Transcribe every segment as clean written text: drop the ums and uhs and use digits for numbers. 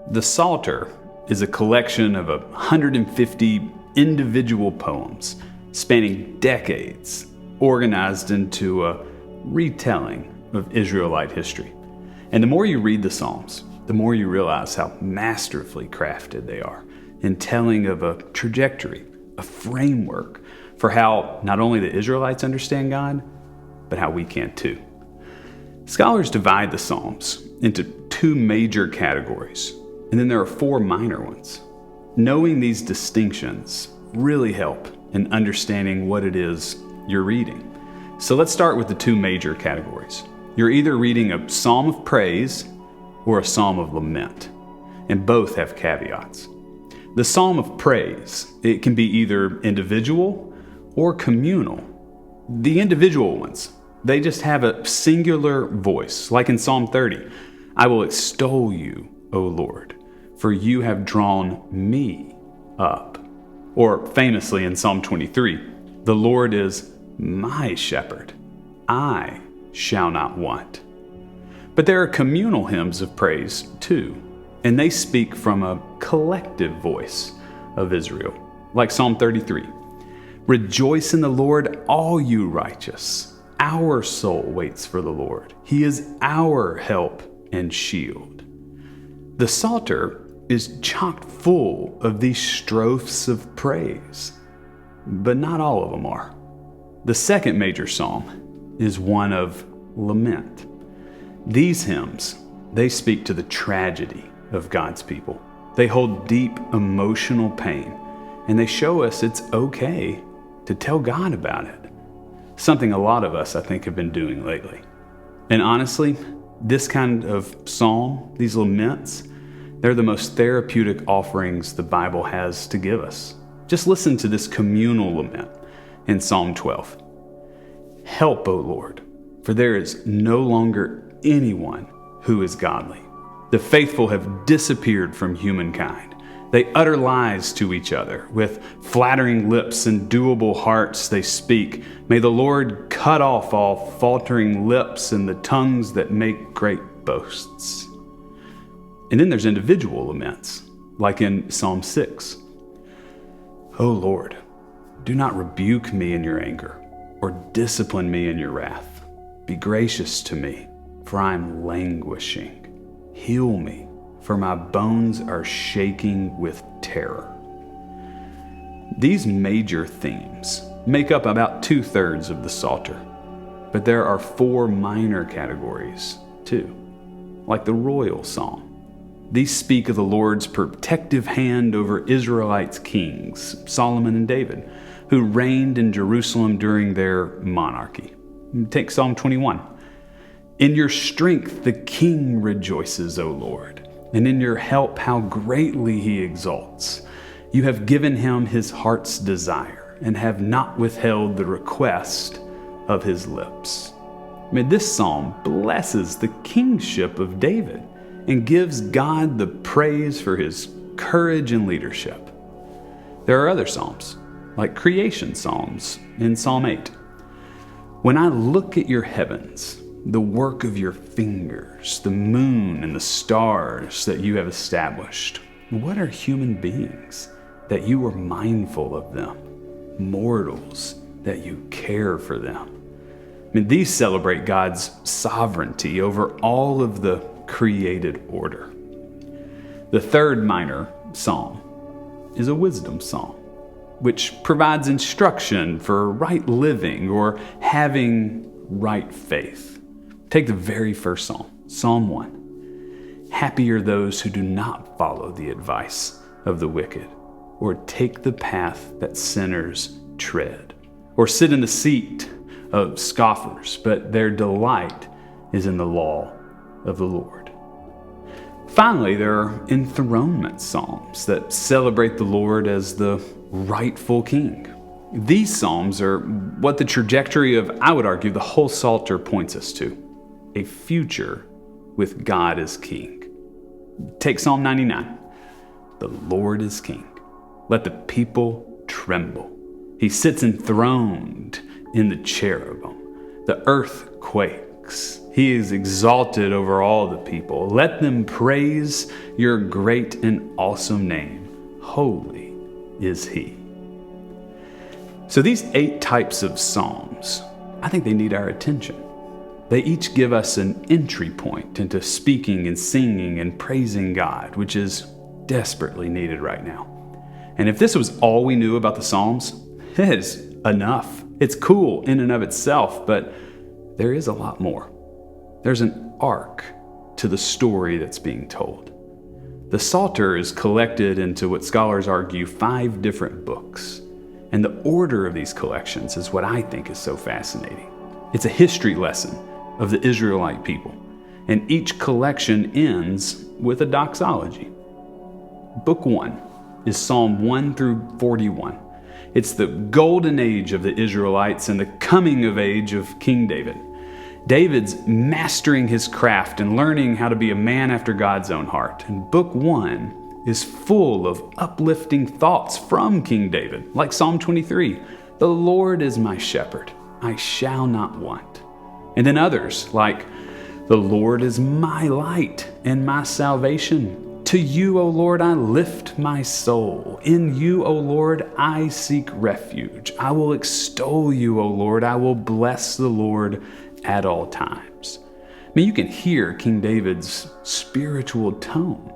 The Psalter is a collection of 150 individual poems spanning decades, organized into a retelling of Israelite history. And the more you read the Psalms, the more you realize how masterfully crafted they are in telling of a trajectory, a framework for how not only the Israelites understand God, but how we can too. Scholars divide the Psalms into two major categories, and then there are four minor ones. Knowing these distinctions really help in understanding what it is you're reading. So let's start with the two major categories. You're either reading a psalm of praise or a psalm of lament, and both have caveats. The psalm of praise, it can be either individual or communal. The individual ones, they just have a singular voice, like in Psalm 30. I will extol you, O Lord, for you have drawn me up. Or famously in Psalm 23, the Lord is my shepherd. I shall not want. But there are communal hymns of praise too, and they speak from a collective voice of Israel, like Psalm 33. Rejoice in the Lord, all you righteous. Our soul waits for the Lord. He is our help and shield. The Psalter is chock full of these strophes of praise, but not all of them are. The second major psalm is one of lament. These hymns, they speak to the tragedy of God's people. They hold deep emotional pain, and they show us it's okay to tell God about it. Something a lot of us, I think, have been doing lately. And honestly, this kind of psalm, these laments, they're the most therapeutic offerings the Bible has to give us. Just listen to this communal lament in Psalm 12. Help, O Lord, for there is no longer anyone who is godly. The faithful have disappeared from humankind. They utter lies to each other. With flattering lips and doable hearts they speak. May the Lord cut off all faltering lips and the tongues that make great boasts. And then there's individual laments, like in Psalm 6. O Lord, do not rebuke me in your anger, or discipline me in your wrath. Be gracious to me, for I am languishing. Heal me, for my bones are shaking with terror. These major themes make up about 2/3 of the Psalter, but there are four minor categories too, like the royal psalm. These speak of the Lord's protective hand over Israelites' kings, Solomon and David, who reigned in Jerusalem during their monarchy. Take Psalm 21. In your strength the king rejoices, O Lord, and in your help how greatly he exalts. You have given him his heart's desire and have not withheld the request of his lips. This psalm blesses the kingship of David and gives God the praise for his courage and leadership. There are other psalms, like creation psalms in Psalm 8. When I look at your heavens, the work of your fingers, the moon and the stars that you have established, what are human beings that you are mindful of them, mortals that you care for them? These celebrate God's sovereignty over all of the created order. The third minor psalm is a wisdom psalm, which provides instruction for right living or having right faith. Take the very first psalm, Psalm 1. Happy are those who do not follow the advice of the wicked, or take the path that sinners tread, or sit in the seat of scoffers, but their delight is in the law of the Lord. Finally, there are enthronement psalms that celebrate the Lord as the rightful king. These psalms are what the trajectory of, I would argue, the whole Psalter points us to: a future with God as king. Take Psalm 99. The Lord is king. Let the people tremble. He sits enthroned in the cherubim. The earth quakes. He is exalted over all the people. Let them praise your great and awesome name. Holy is he. So these 8 types of psalms, I think they need our attention. They each give us an entry point into speaking and singing and praising God, which is desperately needed right now. And if this was all we knew about the Psalms, it is enough. It's cool in and of itself, but there is a lot more. There's an arc to the story that's being told. The Psalter is collected into what scholars argue 5 different books. And the order of these collections is what I think is so fascinating. It's a history lesson of the Israelite people, and each collection ends with a doxology. Book 1 is Psalm 1 through 41. It's the golden age of the Israelites and the coming of age of King David. David's mastering his craft and learning how to be a man after God's own heart. And Book 1 is full of uplifting thoughts from King David, like Psalm 23. The Lord is my shepherd, I shall not want. And then others like, the Lord is my light and my salvation. To you, O Lord, I lift my soul. In you, O Lord, I seek refuge. I will extol you, O Lord. I will bless the Lord at all times. I mean, you can hear King David's spiritual tone.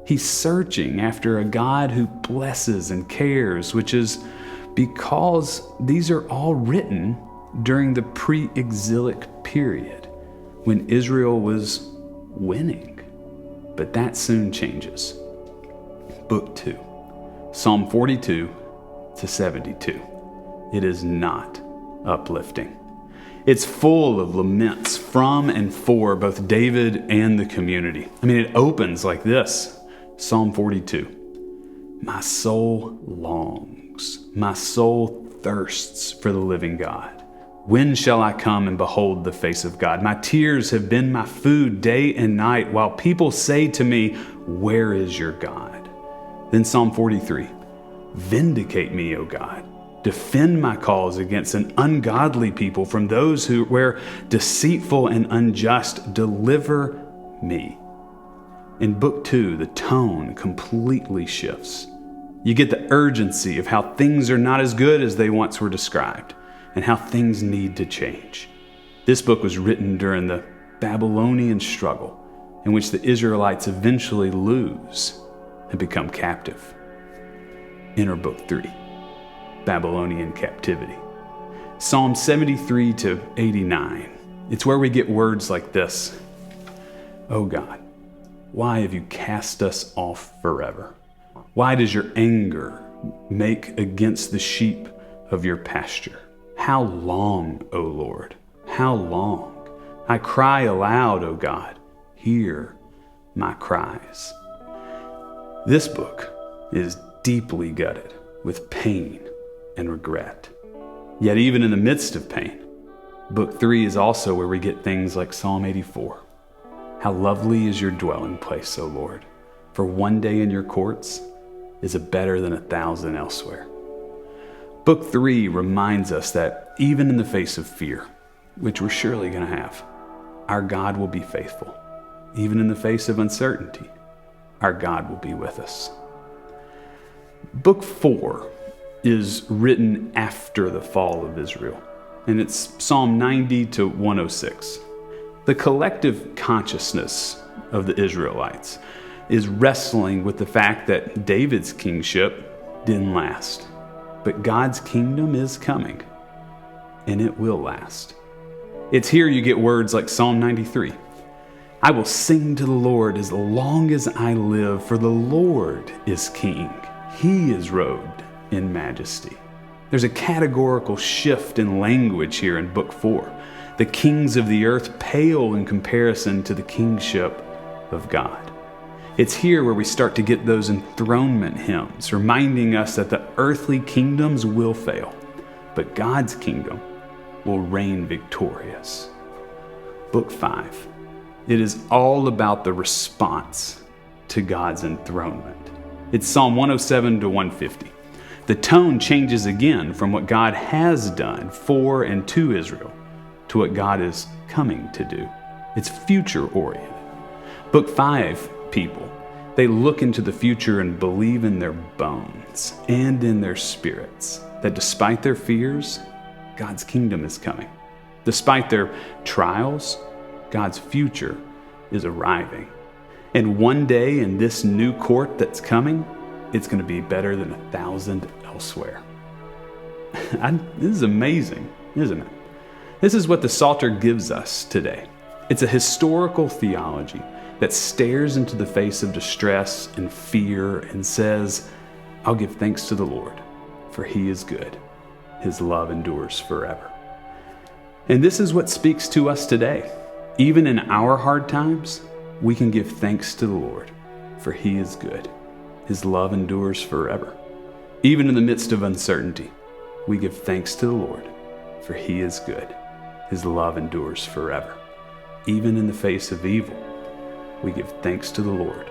He's searching after a God who blesses and cares, which is because these are all written during the pre-exilic period when Israel was winning. But that soon changes. Book 2, Psalm 42 to 72. It is not uplifting. It's full of laments from and for both David and the community. I mean, it opens like this. Psalm 42. My soul longs, my soul thirsts for the living God. When shall I come and behold the face of God? My tears have been my food day and night, while people say to me, where is your God? Then Psalm 43. Vindicate me, O God. Defend my cause against an ungodly people, from those who were deceitful and unjust. Deliver me. In Book 2, the tone completely shifts. You get the urgency of how things are not as good as they once were described, and how things need to change. This book was written during the Babylonian struggle, in which the Israelites eventually lose and become captive. Enter Book 3, Babylonian captivity. Psalm 73 to 89. It's where we get words like this. O God, why have you cast us off forever? Why does your anger make against the sheep of your pasture? How long, O Lord? How long? I cry aloud, O God. Hear my cries. This book is deeply gutted with pain and regret. Yet even in the midst of pain, Book 3 is also where we get things like Psalm 84. How lovely is your dwelling place, O Lord, for one day in your courts is better than 1,000 elsewhere. Book 3 reminds us that even in the face of fear, which we're surely going to have, our God will be faithful. Even in the face of uncertainty, our God will be with us. Book 4 is written after the fall of Israel, and it's Psalm 90 to 106. The collective consciousness of the Israelites is wrestling with the fact that David's kingship didn't last. But God's kingdom is coming, and it will last. It's here you get words like Psalm 93. I will sing to the Lord as long as I live, for the Lord is king. He is robed in majesty. There's a categorical shift in language here in Book 4. The kings of the earth pale in comparison to the kingship of God. It's here where we start to get those enthronement hymns, reminding us that the earthly kingdoms will fail, but God's kingdom will reign victorious. Book 5. It is all about the response to God's enthronement. It's Psalm 107 to 150. The tone changes again from what God has done for and to Israel to what God is coming to do. It's future-oriented. Book 5 people, they look into the future and believe in their bones and in their spirits that despite their fears, God's kingdom is coming. Despite their trials, God's future is arriving. And one day in this new court that's coming, it's going to be better than 1,000 elsewhere. This is amazing, isn't it? This is what the Psalter gives us today. It's a historical theology that stares into the face of distress and fear and says, I'll give thanks to the Lord, for he is good. His love endures forever. And this is what speaks to us today. Even in our hard times, we can give thanks to the Lord, for he is good. His love endures forever. Even in the midst of uncertainty, we give thanks to the Lord, for he is good. His love endures forever. Even in the face of evil, we give thanks to the Lord,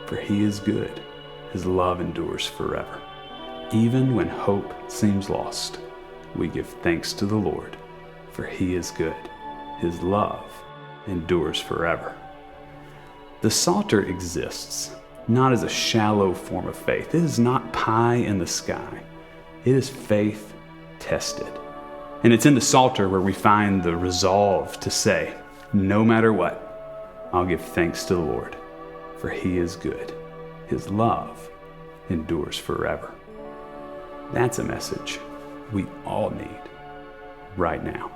for he is good. His love endures forever. Even when hope seems lost, we give thanks to the Lord, for he is good. His love endures forever. The Psalter exists not as a shallow form of faith. It is not pie in the sky. It is faith tested. And it's in the Psalter where we find the resolve to say, no matter what, I'll give thanks to the Lord, for he is good. His love endures forever. That's a message we all need right now.